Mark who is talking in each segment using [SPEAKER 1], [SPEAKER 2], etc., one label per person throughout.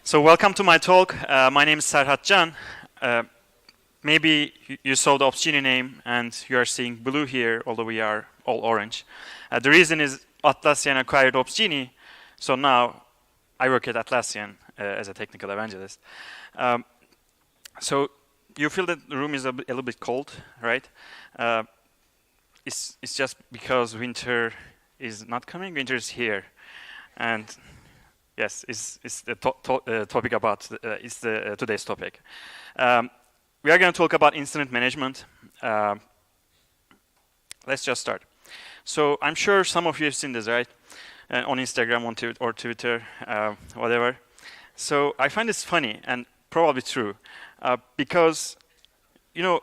[SPEAKER 1] So welcome to my talk. My name is Serhat Can. Maybe you saw the Opsgenie name and you are seeing blue here, although we are all orange. The reason is Atlassian acquired Opsgenie, so now I work at Atlassian as a technical evangelist. So you feel that the room is a little bit cold, right? It's just because winter is not coming, winter is here. And yes, it's the topic about, it's the today's topic. We are going to talk about incident management. Let's just start. So I'm sure some of you have seen this, right? On Instagram or Twitter, whatever. So I find this funny and probably true because, you know,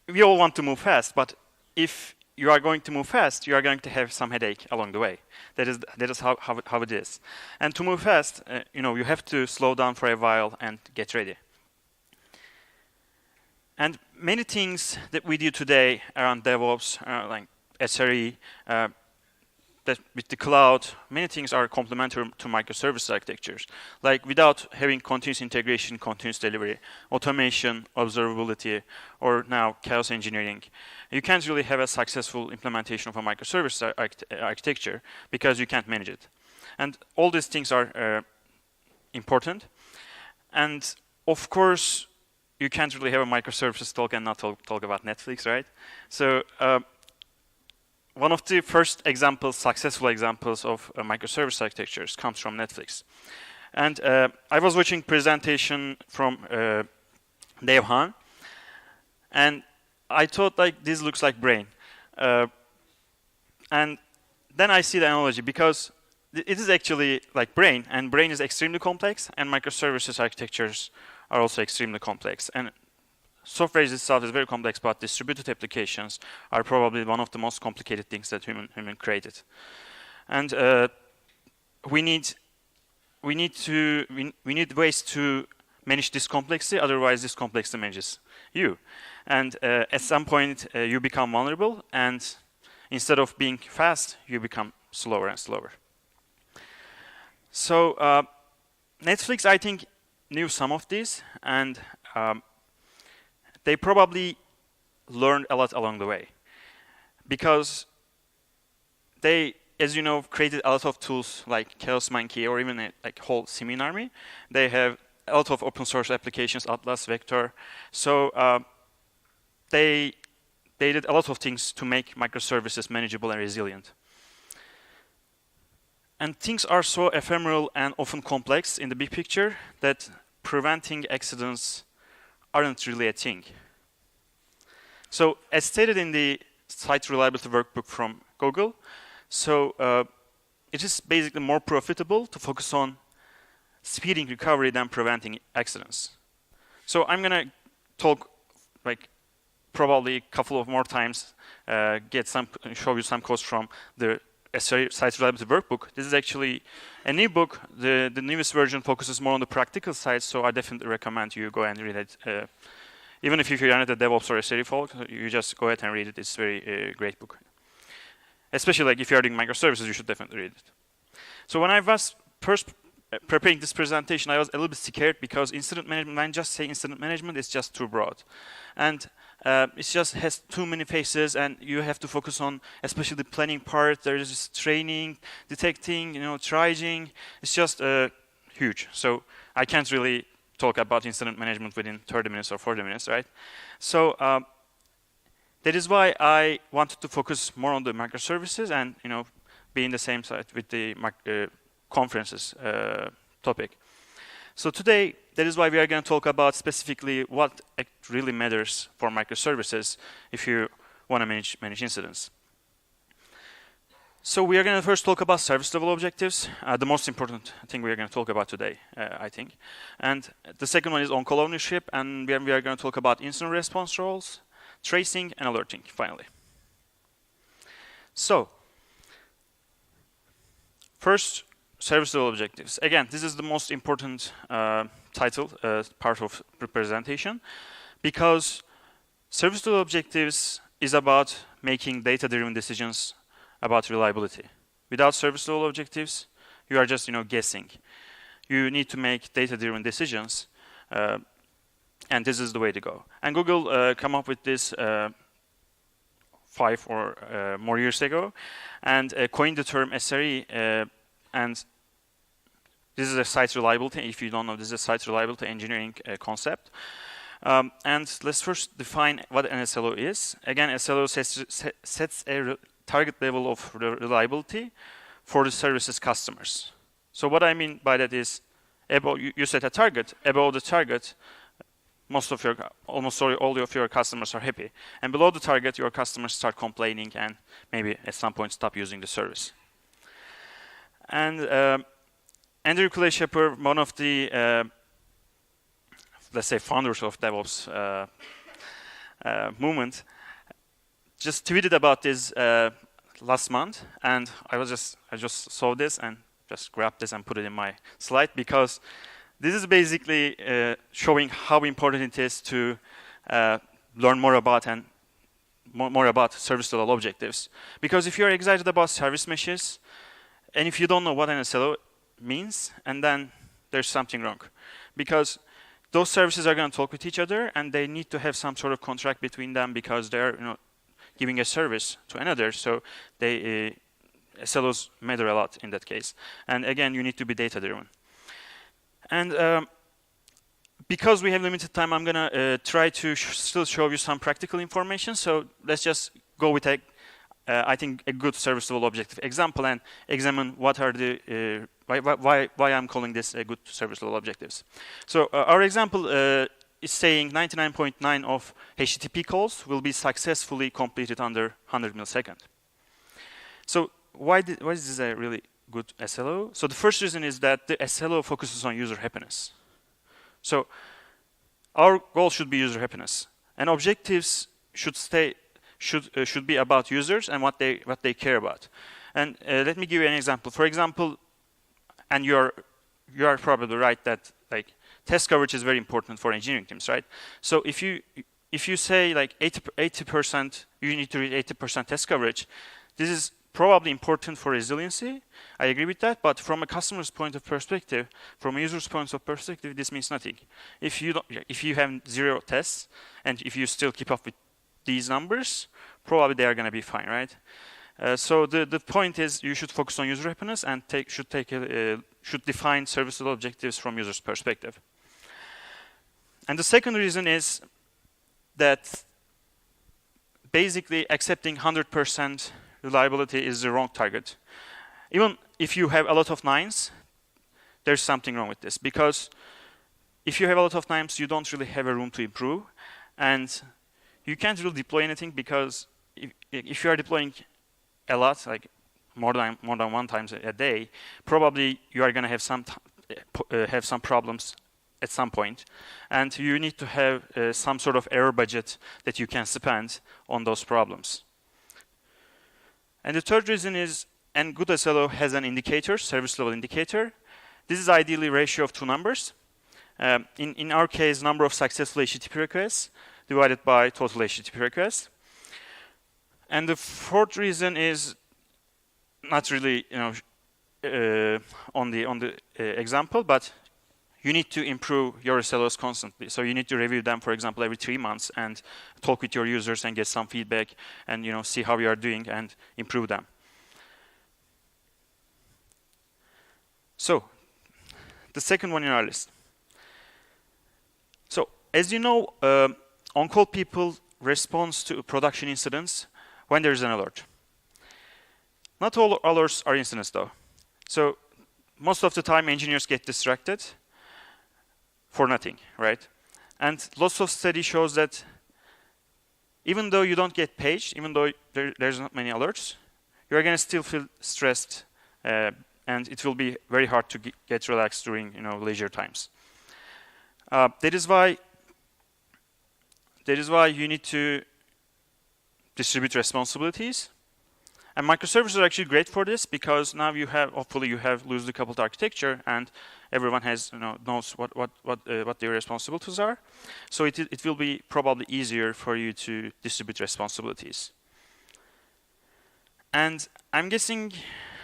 [SPEAKER 1] we all want to move fast, but if you are going to move fast, you are going to have some headache along the way. That is how it is. And to move fast, you have to slow down for a while and get ready. And many things that we do today around DevOps, like SRE, that with the cloud, many things are complementary to microservice architectures. Like without having continuous integration, continuous delivery, automation, observability, or now chaos engineering, you can't really have a successful implementation of a microservice architecture because you can't manage it. And all these things are important. And of course, you can't really have a microservices talk and not talk about Netflix, right? So one of the first examples, successful examples of microservice architectures comes from Netflix. And I was watching presentation from Dave Hahn, and I thought like this looks like brain. And then I see the analogy because it is actually like brain, and brain is extremely complex, and microservices architectures are also extremely complex. And software itself is very complex, but distributed applications are probably one of the most complicated things that human created. And we need ways to manage this complexity. Otherwise, this complexity manages you. And at some point, you become vulnerable, and instead of being fast, you become slower and slower. So Netflix, I think, knew some of these, and they probably learned a lot along the way, because they, as you know, created a lot of tools like Chaos Monkey or even like whole Simin Army. They have a lot of open source applications, Atlas, Vector. So they did a lot of things to make microservices manageable and resilient. And things are so ephemeral and often complex in the big picture that preventing accidents aren't really a thing. So as stated in the site reliability workbook from Google, so it is basically more profitable to focus on speeding recovery than preventing accidents. So I'm going to talk like probably a couple of more times, show you some quotes from the site reliability workbook. This is actually a new book. The newest version focuses more on the practical side, so I definitely recommend you go and read it. Even if you're not a DevOps or a SRE folk, you just go ahead and read it. It's a very great book. Especially like if you're doing microservices, you should definitely read it. So when I was first preparing this presentation, I was a little bit scared because incident management, when I just say incident management, it's just too broad. And it just has too many phases, and you have to focus on, especially the planning part. There is training, detecting, triaging. It's just huge. So I can't really talk about incident management within 30 minutes or 40 minutes, right? So that is why I wanted to focus more on the microservices and be in the same site with the conferences topic. So today, that is why we are going to talk about specifically what really matters for microservices if you want to manage incidents. So we are going to first talk about service level objectives, the most important thing we are going to talk about today, I think. And the second one is on-call ownership, and we are going to talk about incident response roles, tracing, and alerting, finally. So, first, service level objectives. Again, this is the most important title, part of the presentation, because service level objectives is about making data-driven decisions about reliability. Without service level objectives, you are just guessing. you need to make data-driven decisions, and this is the way to go. And Google come up with this 5 or more years ago, and coined the term SRE, and this is a site reliability. If you don't know, this is a site reliability engineering concept. And let's first define what an SLO is. Again, SLO sets a target level of reliability for the service's customers. So what I mean by that is, above, you set a target. Above the target, almost all of your customers are happy. And below the target, your customers start complaining and maybe at some point stop using the service. And Andrew Clay Shepard, one of the let's say founders of DevOps movement, just tweeted about this last month, and I just saw this and just grabbed this and put it in my slide, because this is basically showing how important it is to learn more about and more about service level objectives. Because if you're excited about service meshes, and if you don't know what an SLO means, and then there's something wrong, because those services are going to talk with each other, and they need to have some sort of contract between them, because they're giving a service to another. So they SLOs matter a lot in that case. And again, you need to be data driven. And because we have limited time, I'm going to try to still show you some practical information. So let's just go with I think a good service level objective example and examine what are the why I'm calling this a good service level objectives. So our example is saying 99.9% of HTTP calls will be successfully completed under 100 milliseconds. So why is this a really good SLO? So the first reason is that the SLO focuses on user happiness. So our goal should be user happiness, and objectives should be about users and what they care about. And let me give you an example. For example, and you are probably right that like test coverage is very important for engineering teams, right? So if you say like 80%, you need to reach 80% test coverage, this is probably important for resiliency. I agree with that, but from a customer's point of perspective, from a user's point of perspective, this means nothing. If you have 0 tests and if you still keep up with these numbers, probably they are going to be fine, right? So the point is you should focus on user happiness and should define service level objectives from user's perspective. And the second reason is that basically accepting 100% reliability is the wrong target. Even if you have a lot of 9s, there's something wrong with this, because if you have a lot of 9s, you don't really have a room to improve, and you can't really deploy anything, because if you are deploying a lot, like more than one times a day, probably you are going to have some problems at some point, and you need to have some sort of error budget that you can spend on those problems. And the third reason is, and good SLO has an indicator, service level indicator. This is ideally a ratio of 2 numbers. In our case, number of successful HTTP requests divided by total HTTP requests. And the fourth reason is not really, on the example, but you need to improve your SLOs constantly. So you need to review them, for example, every 3 months and talk with your users and get some feedback and see how you are doing and improve them. So the second one in our list. So as you know, on-call people respond to production incidents when there is an alert. Not all alerts are incidents though. So most of the time engineers get distracted for nothing, right? And lots of study shows that even though you don't get paged, even though there's not many alerts, you're going to still feel stressed, and it will be very hard to get relaxed during leisure times. That is why you need to distribute responsibilities. And microservices are actually great for this, because now hopefully you have loosely coupled architecture, and everyone knows what their responsibilities are. So it will be probably easier for you to distribute responsibilities. And I'm guessing,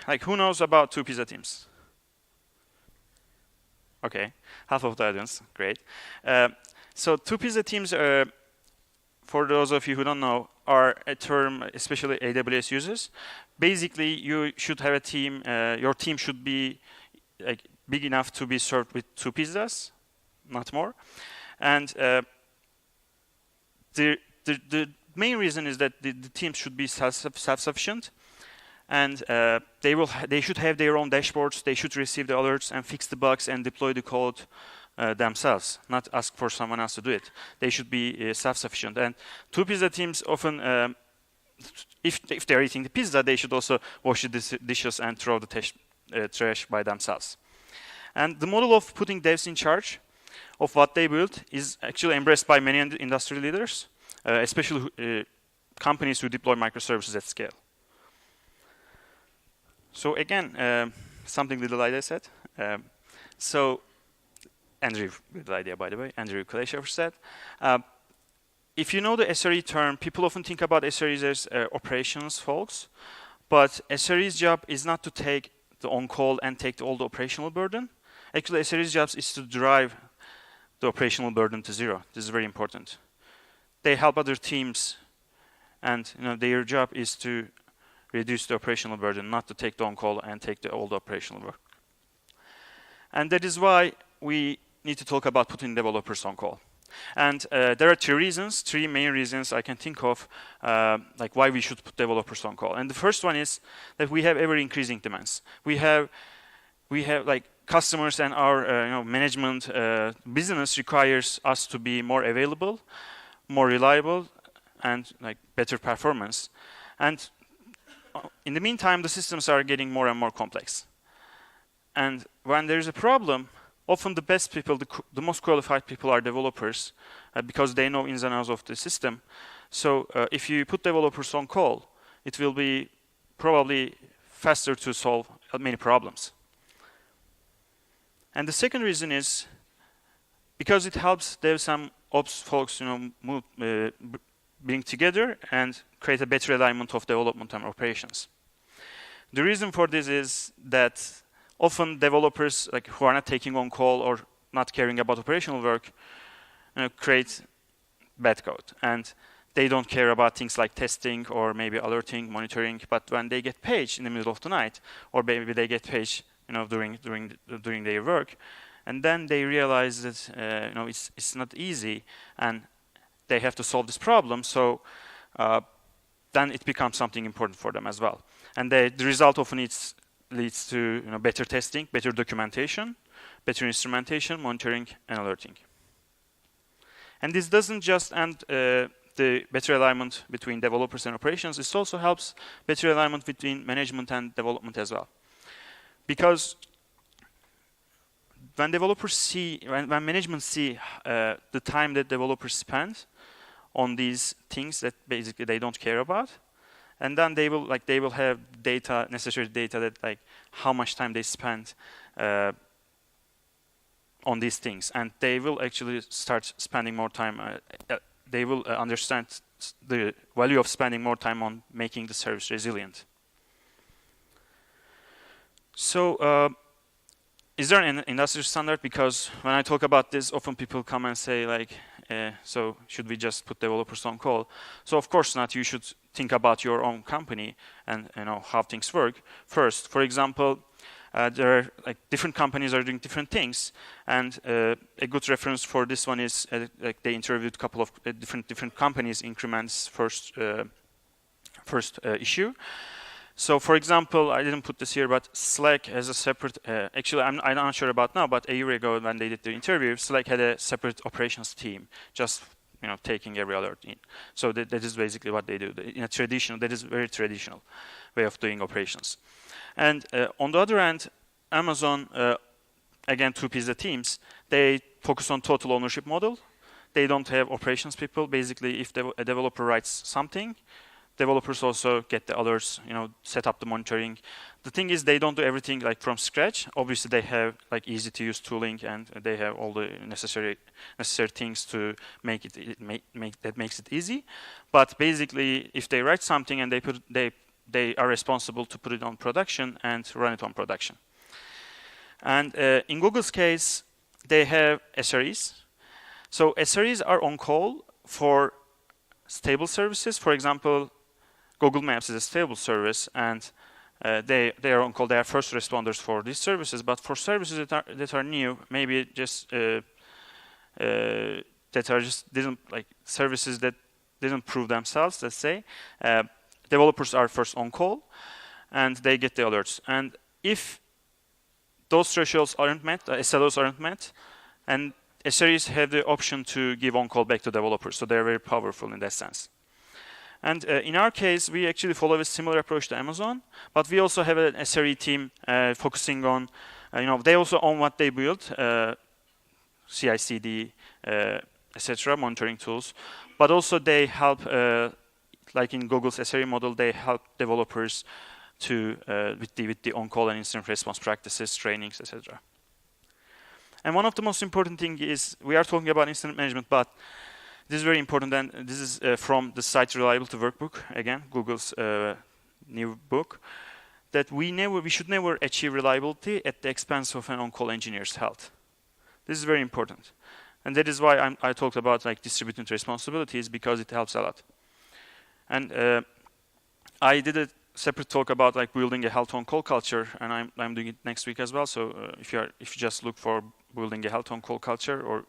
[SPEAKER 1] like, who knows about 2 pizza teams? Okay, half of the audience, great. So two-pizza teams, for those of you who don't know, are a term especially AWS uses. Basically, you should have a team, your team should be like big enough to be served with 2 pizzas, not more. And the main reason is that the teams should be self-sufficient, and they should have their own dashboards. They should receive the alerts and fix the bugs and deploy the code themselves, not ask for someone else to do it. They should be self-sufficient. And 2 pizza teams often, if they're eating the pizza, they should also wash the dishes and throw the trash by themselves. And the model of putting devs in charge of what they build is actually embraced by many industry leaders, especially companies who deploy microservices at scale. So again, something little I said. So Andrew, good idea by the way, Andrew Kuleshev said, if you know the SRE term, people often think about SREs as operations folks, but SRE's job is not to take the on-call and take all the operational burden. Actually, SRE's job is to drive the operational burden to 0. This is very important. They help other teams, and their job is to reduce the operational burden, not to take the on-call and take all the operational work. And that is why we need to talk about putting developers on call. And there are 3 main reasons I can think of, like why we should put developers on call. And the first one is that we have ever-increasing demands. We have like customers, and our management business requires us to be more available, more reliable, and like better performance. And in the meantime, the systems are getting more and more complex. And when there's a problem, often the best people, the most qualified people are developers, because they know ins and outs of the system. So if you put developers on call, it will be probably faster to solve many problems. And the second reason is because it helps devs and ops folks bring together and create a better alignment of development and operations. The reason for this is that often developers who are not taking on call or not caring about operational work create bad code, and they don't care about things like testing or maybe alerting, monitoring. But when they get paged in the middle of the night, or maybe they get paged during their work, and then they realize that it's not easy and they have to solve this problem. So then it becomes something important for them as well. And the result often leads to better testing, better documentation, better instrumentation, monitoring, and alerting. And this doesn't just end the better alignment between developers and operations. It also helps better alignment between management and development as well. Because when developers see, when management see the time that developers spend on these things that basically they don't care about, and then they will have data, necessary data that how much time they spend on these things, and they will actually start spending more time. They will understand the value of spending more time on making the service resilient. So, is there an industry standard? Because when I talk about this, often people come and say so should we just put developers on call? So of course not. You should think about your own company and how things work first. For example, there are different companies are doing different things, and a good reference for this one is they interviewed a couple of different companies increments first issue. So for example, I didn't put this here, but Slack has a separate, actually I'm not sure about now, but a year ago when they did the interview, Slack had a separate operations team, just taking every alert in. So that is basically what they do. In a that is very traditional way of doing operations. And on the other hand, Amazon, again, 2 pizza teams, they focus on total ownership model. They don't have operations people. Basically, if a developer writes something, developers also get the alerts, set up the monitoring. The thing is, they don't do everything from scratch. Obviously, they have easy to use tooling, and they have all the necessary things to make that makes it easy. But basically, if they write something and they are responsible to put it on production and run it on production. And in Google's case, they have SREs. So SREs are on call for stable services. For example, Google Maps is a stable service, and they are on call. They are first responders for these services. But for services that are new, maybe just that are just didn't like services that didn't prove themselves. Let's say developers are first on call, and they get the alerts. And if those thresholds aren't met, SLOs aren't met, and SREs have the option to give on-call back to developers, so they're very powerful in that sense. And in our case, we actually follow a similar approach to Amazon, but we also have an SRE team focusing on, they also own what they build, CI/CD, etc., monitoring tools, but also they help, like in Google's SRE model, they help developers to with the on-call and incident response practices, trainings, etc. And one of the most important thing is, we are talking about incident management, but this is very important, and this is from the site Reliability Workbook, again, Google's new book, that we should never achieve reliability at the expense of an on-call engineer's health. This is very important. And that is why I talked about like distributed responsibilities, because it helps a lot. And I did a separate talk about like building a health on-call culture, and I'm doing it next week as well. So if you just look for building a health on-call culture, or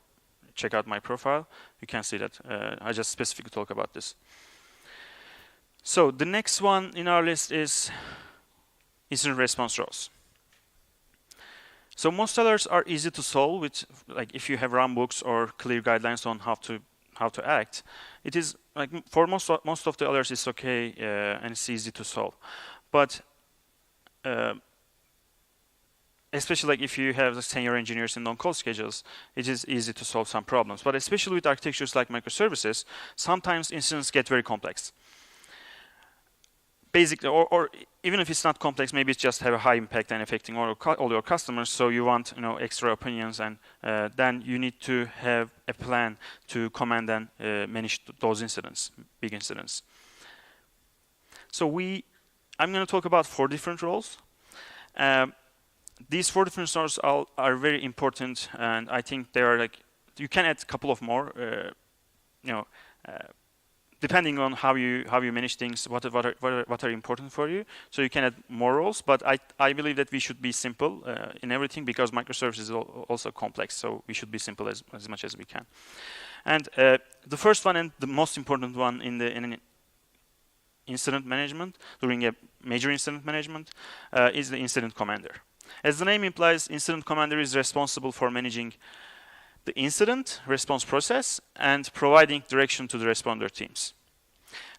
[SPEAKER 1] check out my profile, you can see that I just specifically talk about this. So the next one in our list is incident response roles. So most alerts are easy to solve with, like, if you have runbooks or clear guidelines on how to act. It is like for most of the alerts it's okay and it's easy to solve, but especially like if you have senior engineers in on-call schedules, it is easy to solve some problems. But especially with architectures like microservices, sometimes incidents get very complex. Basically, or even if it's not complex, maybe it's just have a high impact and affecting all your customers. So you want extra opinions, and then you need to have a plan to command and manage those incidents, big incidents. So I'm going to talk about 4 different roles. These 4 different roles are very important, and I think they are like, you can add a couple of more, depending on how you manage things, what are important for you. So you can add more roles, but I believe that we should be simple in everything, because microservices is also complex. So we should be simple as much as we can. And the first one, and the most important one in incident management, during a major incident management, is the incident commander. As the name implies, incident commander is responsible for managing the incident response process and providing direction to the responder teams.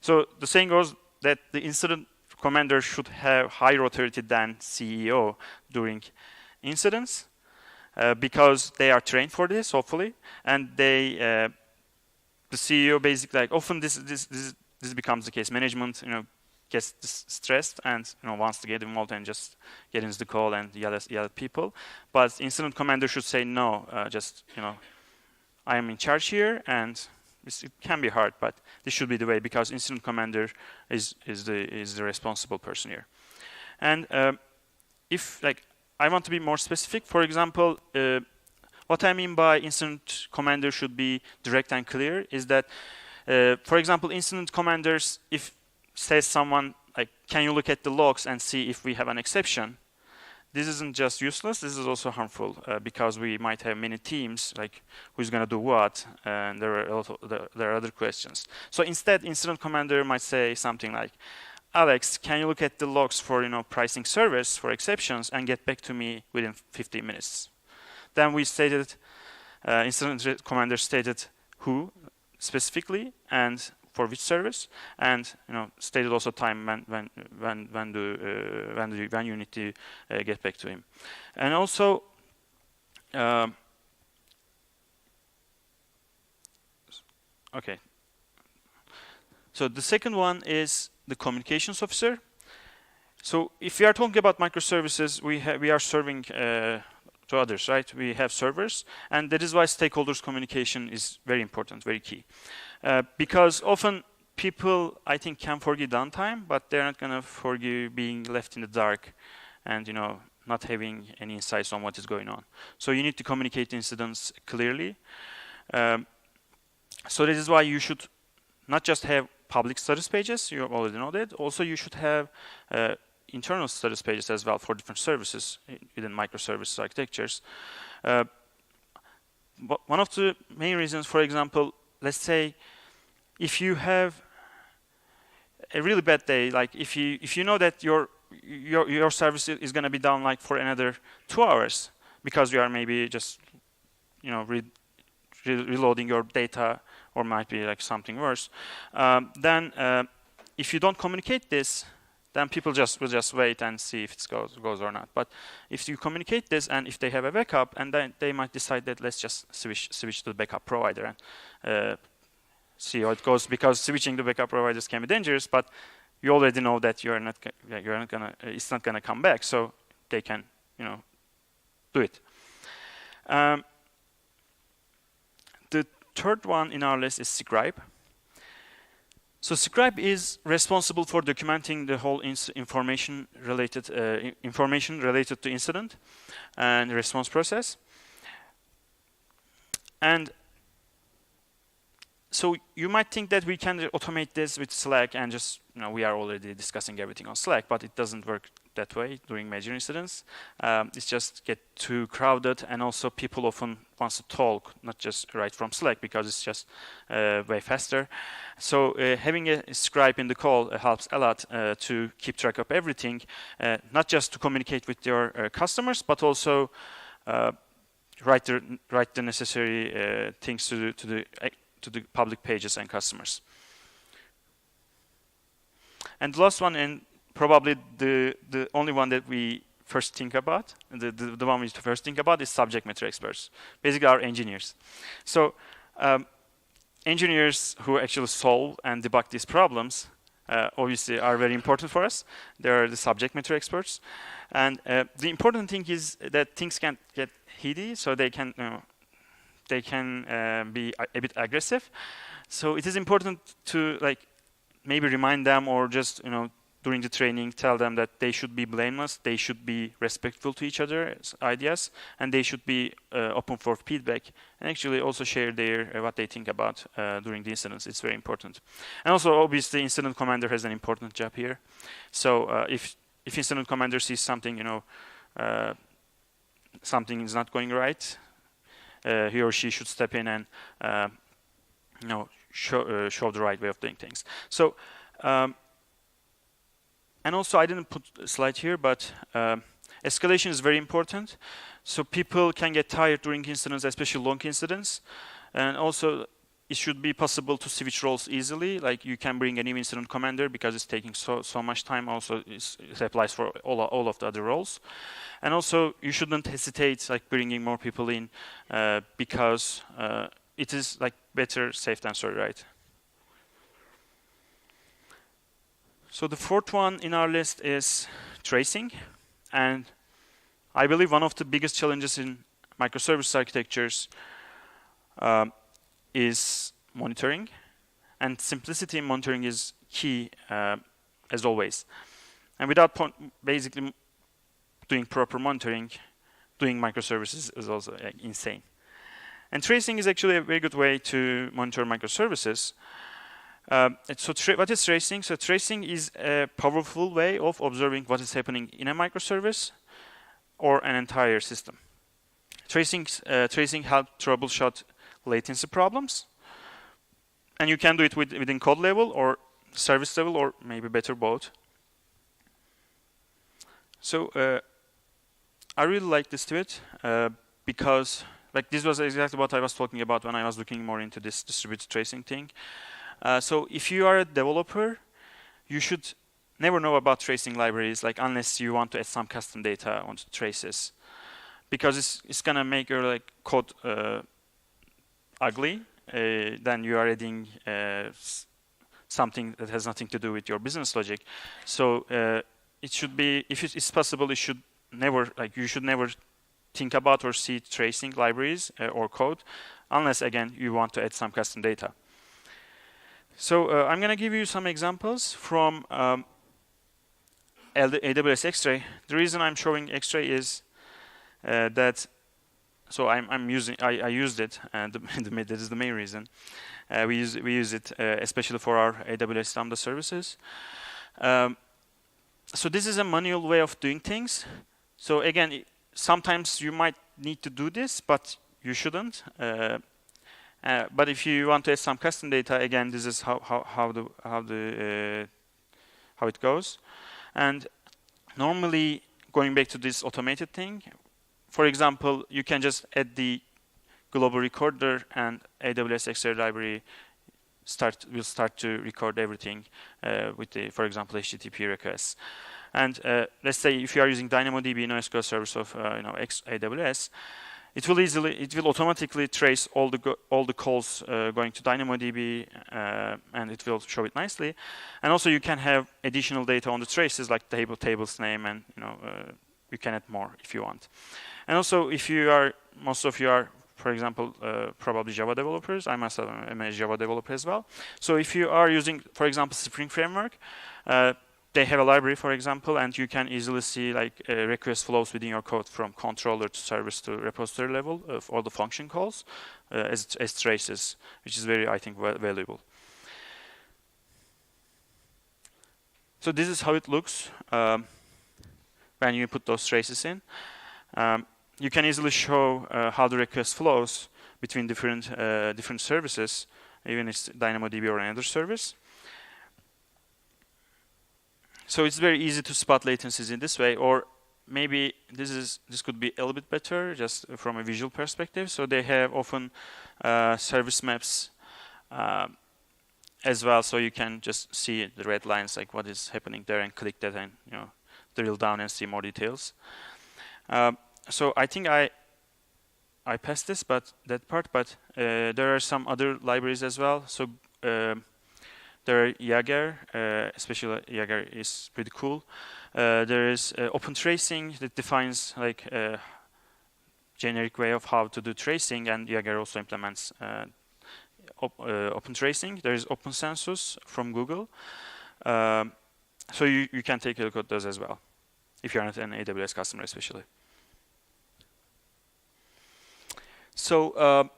[SPEAKER 1] So the saying goes that the incident commander should have higher authority than CEO during incidents, because they are trained for this, hopefully, and the CEO basically, like, often this becomes the case. Management, gets stressed and wants to get involved and just get into the call and yell at people. But incident commander should say no. I am in charge here, and it can be hard, but this should be the way, because incident commander is the responsible person here. And if I want to be more specific, for example, what I mean by incident commander should be direct and clear is that, for example, incident commanders, if says someone like, can you look at the logs and see if we have an exception? This isn't just useless, this is also harmful, because we might have many teams, like who's going to do what, and there are other questions. So instead, incident commander might say something like, Alex, can you look at the logs for pricing service for exceptions and get back to me within 15 minutes? Then we stated, incident commander stated who specifically and for which service, and stated also time when you need to get back to him. And also okay, so the second one is the communications officer. So if we are talking about microservices, we are serving to others, right? We have servers, and that is why stakeholders communication is very important, very key. Because often people, I think, can forgive downtime, but they're not going to forgive being left in the dark and not having any insights on what is going on. So you need to communicate incidents clearly. So this is why you should not just have public status pages, you already know that. Also, you should have internal status pages as well for different services within microservices architectures. But one of the main reasons, for example, let's say if you have a really bad day, like if you know that your service is going to be down like for another 2 hours because you are maybe just reloading your data, or might be like something worse, then if you don't communicate this, then people will just wait and see if it goes or not. But if you communicate this, and if they have a backup, and then they might decide that let's just switch to the backup provider and see how it goes, because switching to backup providers can be dangerous. But you already know that it's not gonna come back, so they can do it. The third one in our list is Scribe. So Scribe is responsible for documenting the whole information related to incident and response process. And so you might think that we can automate this with Slack and just, we are already discussing everything on Slack, but it doesn't work that way during major incidents. It's just get too crowded, and also people often want to talk, not just write from Slack, because it's just way faster. So having a scribe in the call helps a lot to keep track of everything, not just to communicate with your customers, but also write the necessary things to the public pages and customers. And the last one, and probably the only one that we first think about, the one we first think about, is subject matter experts, basically our engineers. So engineers who actually solve and debug these problems obviously are very important for us. They are the subject matter experts. And the important thing is that things can get heady, so they can be a bit aggressive. So it is important to maybe remind them, or just during the training tell them that they should be blameless, they should be respectful to each other's ideas, and they should be open for feedback, and actually also share what they think about during the incidents. It's very important. And also, obviously, incident commander has an important job here. So if incident commander sees something, something is not going right, he or she should step in and show the right way of doing things. So and also, I didn't put a slide here, but escalation is very important. So people can get tired during incidents, especially long incidents. And also, it should be possible to switch roles easily. Like, you can bring a new incident commander because it's taking so much time. Also, it applies for all of the other roles. And also, you shouldn't hesitate bringing more people in because it is better safe than sorry, right? So the fourth one in our list is tracing. And I believe one of the biggest challenges in microservice architectures is monitoring. And simplicity in monitoring is key, as always. And without basically doing proper monitoring, doing microservices is also insane. And tracing is actually a very good way to monitor microservices. So what is tracing? So tracing is a powerful way of observing what is happening in a microservice or an entire system. Tracing helps troubleshoot latency problems. And you can do it within code level or service level, or maybe better both. So I really like this tweet because this was exactly what I was talking about when I was looking more into this distributed tracing thing. So if you are a developer, you should never know about tracing libraries, unless you want to add some custom data onto traces, because it's gonna make your code ugly. Then you are adding something that has nothing to do with your business logic. So it should be, if it's possible, you should never think about or see tracing libraries or code, unless again you want to add some custom data. So I'm going to give you some examples from AWS X-Ray. The reason I'm showing X-Ray is that so I used it, and that is the main reason. We use it especially for our AWS Lambda services. So this is a manual way of doing things. So again, sometimes you might need to do this, but you shouldn't. But if you want to add some custom data, again, this is how it goes. And normally, going back to this automated thing, for example, you can just add the global recorder, and AWS X-Ray library will start to record everything with the, for example, HTTP requests. And let's say if you are using DynamoDB, NoSQL service of AWS, it will automatically trace all the calls going to DynamoDB, and it will show it nicely. And also you can have additional data on the traces, like table's name, and you can add more if you want. And also, if most of you are, for example, probably Java developers. I myself am a Java developer as well. So if you are using, for example, Spring Framework, they have a library, for example, and you can easily see like request flows within your code from controller to service to repository level of all the function calls as traces, which is very, I think, valuable. So this is how it looks when you put those traces in. You can easily show how the request flows between different services, even if it's DynamoDB or another service. So it's very easy to spot latencies in this way, or maybe this could be a little bit better just from a visual perspective. So they have often service maps as well, so you can just see the red lines, like what is happening there, and click that and drill down and see more details. So I think I passed that part, but there are some other libraries as well. So there are Jaeger, especially Jaeger is pretty cool. There is open tracing that defines like a generic way of how to do tracing, and Jaeger also implements open tracing. There is OpenCensus from Google. So you can take a look at those as well, if you're not an AWS customer especially. So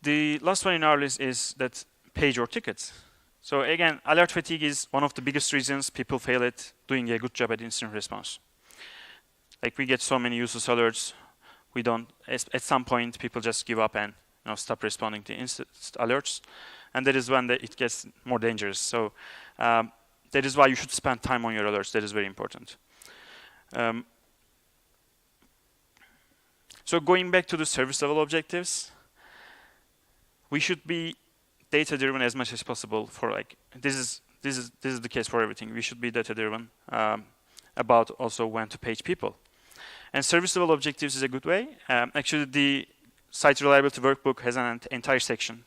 [SPEAKER 1] the last one in our list is that page or tickets. So again, alert fatigue is one of the biggest reasons people fail at doing a good job at incident response. Like we get so many useless alerts, we don't. At some point, people just give up and stop responding to alerts, and that is when it gets more dangerous. So that is why you should spend time on your alerts. That is very important. So going back to the service level objectives, we should be data driven as much as possible. For like this is the case for everything. We should be data driven about also when to page people. And service level objectives is a good way. Actually, the Site Reliability Workbook has an entire section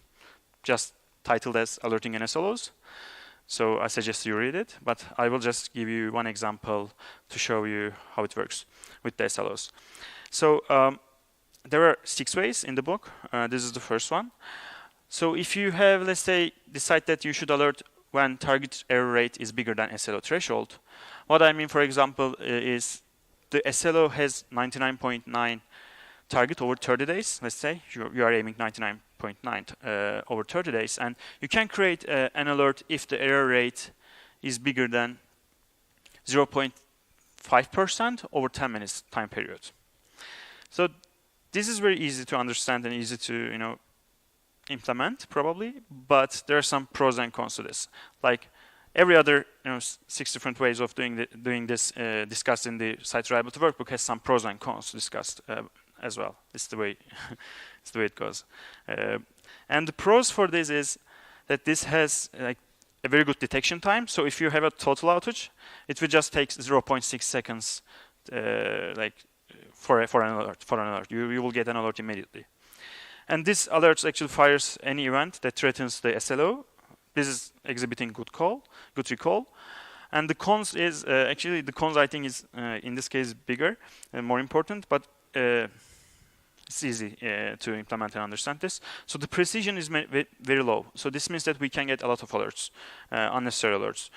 [SPEAKER 1] just titled as Alerting and SLOs. So I suggest you read it, but I will just give you one example to show you how it works with the SLOs. So there are 6 ways in the book. This is the first one. So if you have, let's say, decide that you should alert when target error rate is bigger than SLO threshold. What I mean, for example, is the SLO has 99.9 target over 30 days. Let's say you are aiming 99.9 over 30 days, and you can create an alert if the error rate is bigger than 0.5% over 10 minutes time period. So this is very easy to understand and easy to implement probably, but there are some pros and cons to this. Like every other 6 different ways of doing this discussed in the Site Reliability Workbook has some pros and cons discussed as well. It's the way it's the way it goes. And the pros for this is that this has like a very good detection time. So if you have a total outage, it will just take 0.6 seconds for an alert. You will get an alert immediately. And this alert actually fires any event that threatens the SLO. This is exhibiting good recall. And the cons is actually the cons I think is in this case bigger and more important, but it's easy to implement and understand this. So the precision is very low. So this means that we can get a lot of alerts, unnecessary alerts.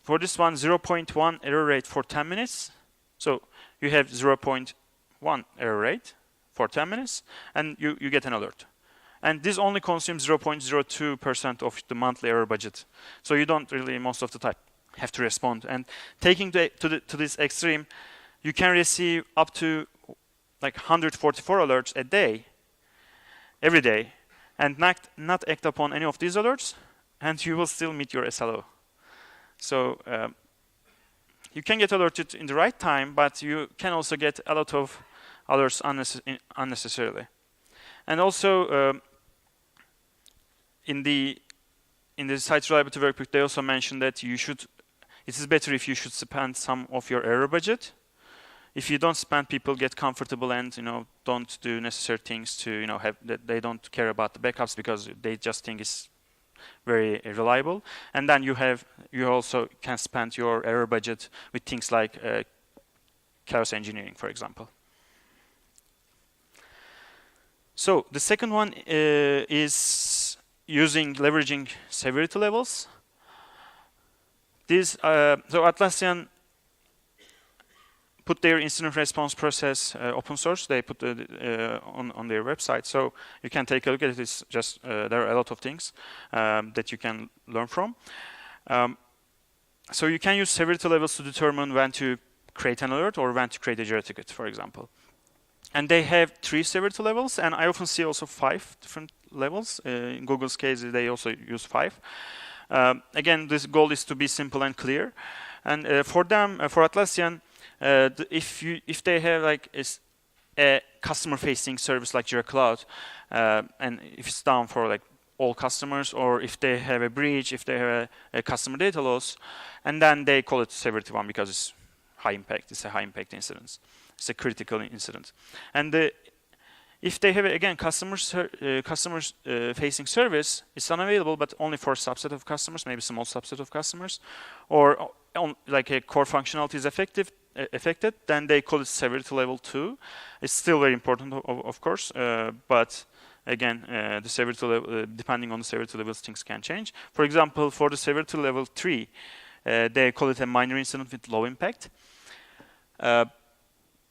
[SPEAKER 1] for this one, 0.1 error rate for 10 minutes. So you have 0.1 error rate for 10 minutes, and you get an alert. And this only consumes 0.02% of the monthly error budget. So you don't really, most of the time, have to respond. And taking to this extreme, you can receive up to like 144 alerts a day, every day, and not act upon any of these alerts, and you will still meet your SLO. So you can get alerted in the right time, but you can also get a lot of alerts unnecessarily. And also, in the site reliability workbook, they also mentioned that it is better if you should spend some of your error budget. If you don't spend, people get comfortable and don't do necessary things to have that. They don't care about the backups because they just think it's very reliable. And then you also can spend your error budget with things like chaos engineering, for example. So the second one is leveraging severity levels. So Atlassian put their incident response process open source. They put it on their website, so you can take a look at it. It's just there are a lot of things that you can learn from. So you can use severity levels to determine when to create an alert or when to create a Jira ticket, for example. And they have 3 severity levels, and I often see also 5 different levels. In Google's case, they also use 5. Again, this goal is to be simple and clear. And for Atlassian, if they have like a customer-facing service like Jira Cloud, and if it's down for like all customers, or if they have a breach, if they have a customer data loss, and then they call it severity 1 because it's high impact. It's a high impact incident. It's a critical incident. And if they have again customers facing service, it's unavailable, but only for a subset of customers, maybe small subset of customers, or like a core functionality is affected, then they call it severity level 2. It's still very important, of course, but again, the severity level, depending on the severity levels, things can change. For example, for the severity level 3, they call it a minor incident with low impact.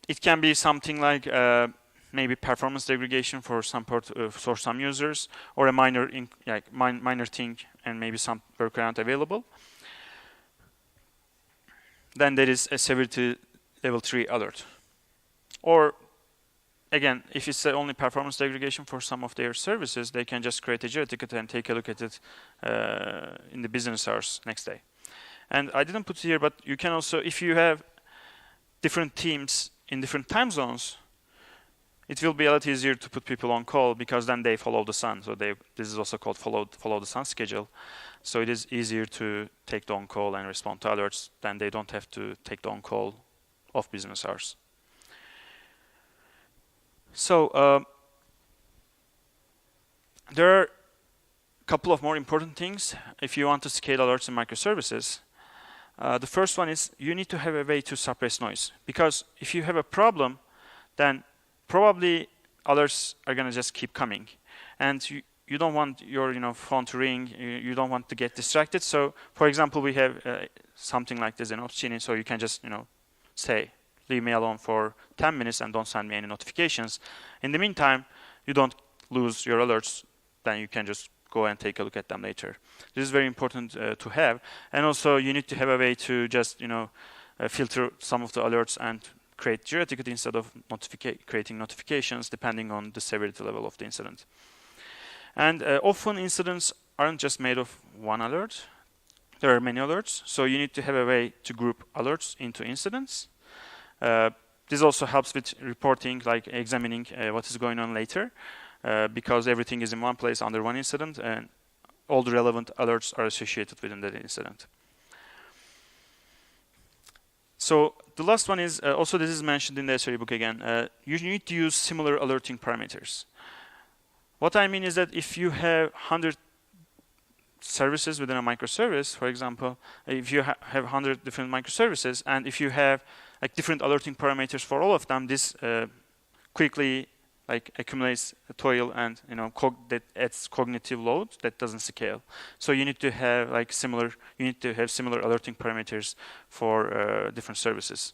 [SPEAKER 1] It can be something like maybe performance degradation for some users, or a minor thing and maybe some workaround available. Then there is a severity level 3 alert. Or again, if it's only performance degradation for some of their services, they can just create a Jira ticket and take a look at it in the business hours next day. And I didn't put it here, but you can also, if you have different teams in different time zones, it will be a lot easier to put people on call because then they follow the sun. So this is also called follow the sun schedule. So it is easier to take the on-call and respond to alerts than they don't have to take the on-call off business hours. So there are a couple of more important things if you want to scale alerts in microservices. The first one is you need to have a way to suppress noise, because if you have a problem, then probably alerts are going to just keep coming, and you don't want your phone to ring. You don't want to get distracted. So, for example, we have something like this in Opsgenie, so you can just say, leave me alone for 10 minutes and don't send me any notifications. In the meantime, you don't lose your alerts. Then you can just go and take a look at them later. This is very important to have. And also, you need to have a way to just filter some of the alerts and create Jira ticket instead of creating notifications, depending on the severity level of the incident. And often incidents aren't just made of one alert. There are many alerts, so you need to have a way to group alerts into incidents. This also helps with reporting, like examining what is going on later, because everything is in one place under one incident, and all the relevant alerts are associated within that incident. So the last one is, also this is mentioned in the SRE book again, you need to use similar alerting parameters. What I mean is that if you have 100 services within a microservice, for example, if you have 100 different microservices, and if you have like different alerting parameters for all of them, this quickly like accumulates toil and that adds cognitive load that doesn't scale. So you need to have like similar alerting parameters for different services.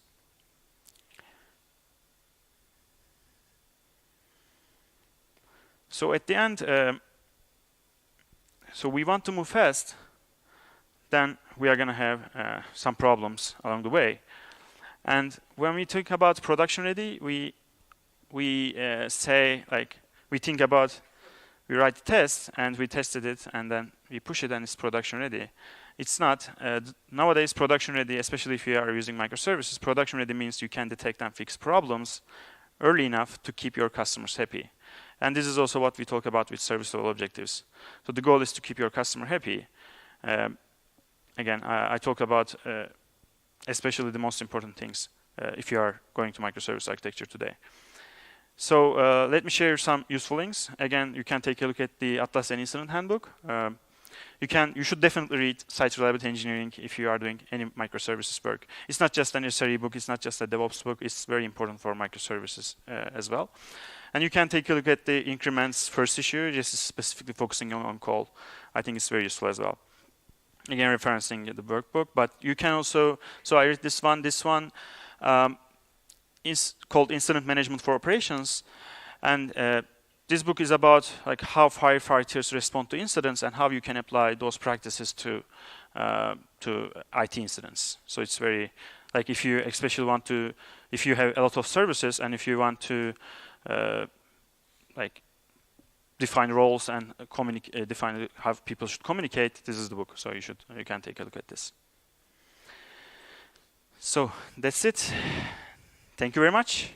[SPEAKER 1] So at the end, so we want to move fast, then we are going to have some problems along the way. And when we think about production ready, we say like we write the test and we tested it and then we push it and it's production ready. It's not. Nowadays, production ready, especially if you are using microservices, production ready means you can detect and fix problems early enough to keep your customers happy. And this is also what we talk about with service level objectives. So the goal is to keep your customer happy. Again, I talk about especially the most important things if you are going to microservice architecture today. So let me share some useful links. Again, you can take a look at the Atlassian Incident Handbook. You should definitely read Site Reliability Engineering if you are doing any microservices work. It's not just an SRE book, it's not just a DevOps book, it's very important for microservices as well. And you can take a look at the increments first issue, just specifically focusing on call. I think it's very useful as well. Again, referencing the workbook, but you can also, so I read this one is called Incident Management for Operations. And this book is about like how firefighters respond to incidents and how you can apply those practices to IT incidents. So it's very, like if you especially want to, if you have a lot of services and if you want to like define roles and define how people should communicate, this is the book. So you can take a look at this. So that's it. Thank you very much.